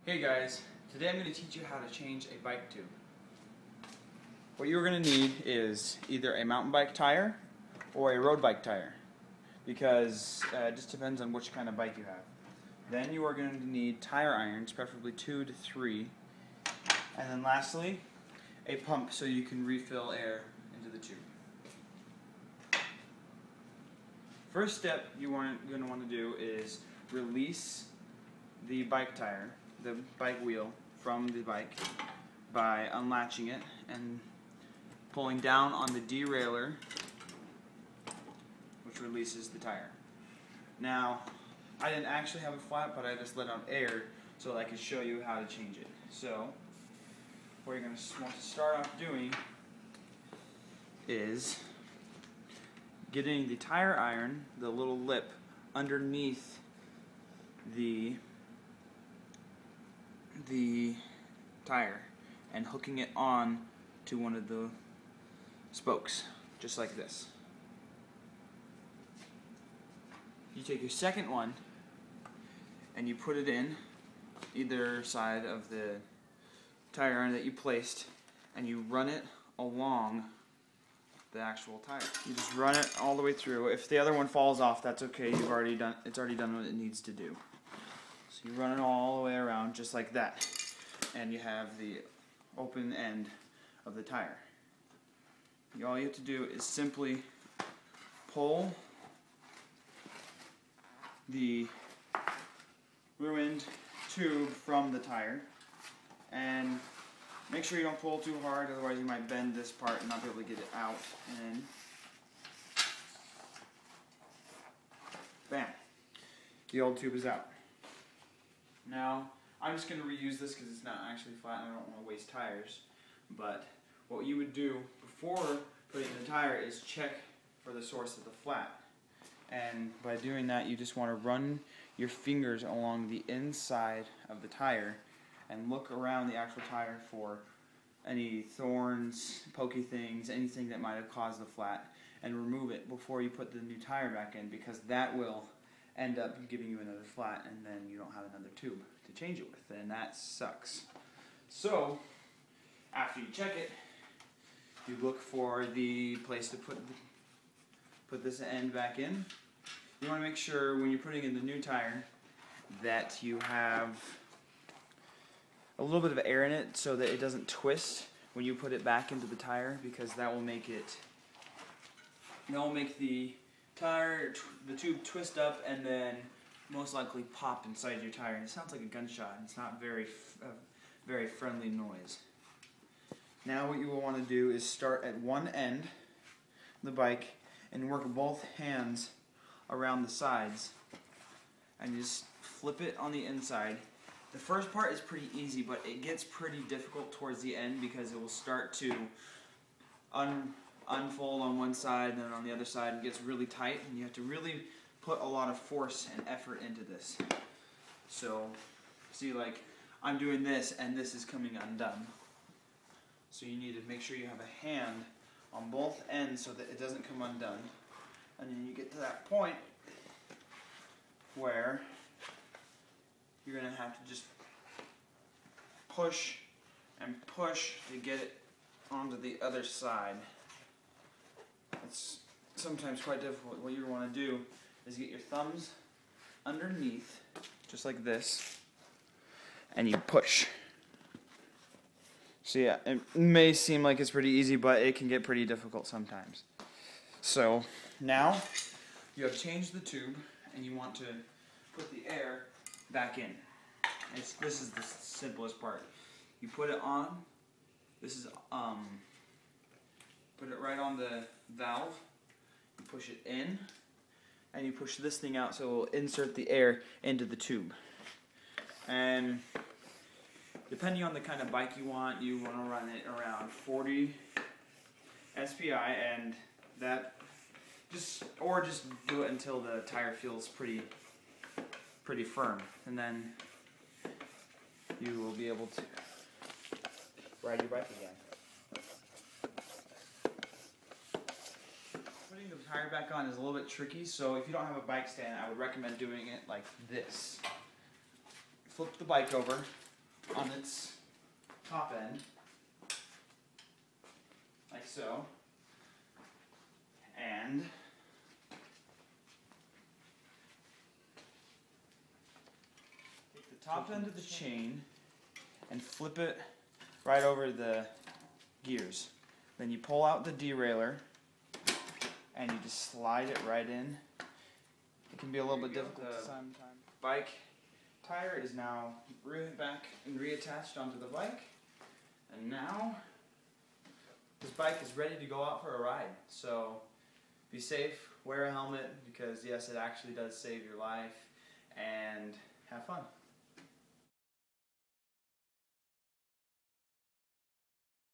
Hey guys, today I'm going to teach you how to change a bike tube. What you're going to need is either a mountain bike tire or a road bike tire, because it just depends on which kind of bike you have. Then you are going to need tire irons, preferably 2 to 3, and then lastly a pump so you can refill air into the tube. First step you're going to want to do is release the bike tire, the bike wheel, from the bike by unlatching it and pulling down on the derailleur, which releases the tire. Now, I didn't actually have a flat, but I just let out air so that I could show you how to change it. So, what you're going to want to start off doing is getting the tire iron, the little lip, underneath the tire and hooking it on to one of the spokes, just like this. You take your second one and you put it in either side of the tire iron that you placed, and you run it along the actual tire. You just run it all the way through. If the other one falls off, that's okay. It's already done what it needs to do. So you run it all the way around just like that, and you have the open end of the tire. All you have to do is simply pull the ruined tube from the tire, and make sure you don't pull too hard, otherwise you might bend this part and not be able to get it out. And bam, the old tube is out. Now, I'm just going to reuse this because it's not actually flat and I don't want to waste tires. But what you would do before putting the tire is check for the source of the flat. And by doing that, you just want to run your fingers along the inside of the tire and look around the actual tire for any thorns, pokey things, anything that might have caused the flat, and remove it before you put the new tire back in, because that will end up giving you another flat, and then you don't have another tube to change it with, and that sucks. So, after you check it, you look for the place to put this end back in. You want to make sure when you're putting in the new tire that you have a little bit of air in it so that it doesn't twist when you put it back into the tire, because that will make the tire, the tube twist up and then most likely pop inside your tire. And it sounds like a gunshot. It's not very friendly noise. Now what you will want to do is start at one end of the bike and work both hands around the sides and just flip it on the inside. The first part is pretty easy, but it gets pretty difficult towards the end because it will start to unfold on one side and then on the other side, and gets really tight, and you have to really put a lot of force and effort into this. So, see, like, I'm doing this and this is coming undone. So you need to make sure you have a hand on both ends so that it doesn't come undone. And then you get to that point where you're going to have to just push and push to get it onto the other side. It's sometimes quite difficult. What you want to do is get your thumbs underneath, just like this, and you push. So yeah, it may seem like it's pretty easy, but it can get pretty difficult sometimes. So now you have changed the tube and you want to put the air back in. This is the simplest part. You put it on. This is put it right on the valve. You push it in, and you push this thing out so it will insert the air into the tube. And depending on the kind of bike you want to run it around 40 SPI, and that just do it until the tire feels pretty firm, and then you will be able to ride your bike again. Putting the tire back on is a little bit tricky, so if you don't have a bike stand, I would recommend doing it like this. Flip the bike over, on its top end, like so, and take the top end of the chain and flip it right over the gears. Then you pull out the derailleur and you just slide it right in. It can be a little bit difficult sometimes. Bike tire is now back and reattached onto the bike, and now this bike is ready to go out for a ride. So be safe, wear a helmet, because yes, it actually does save your life, and have fun.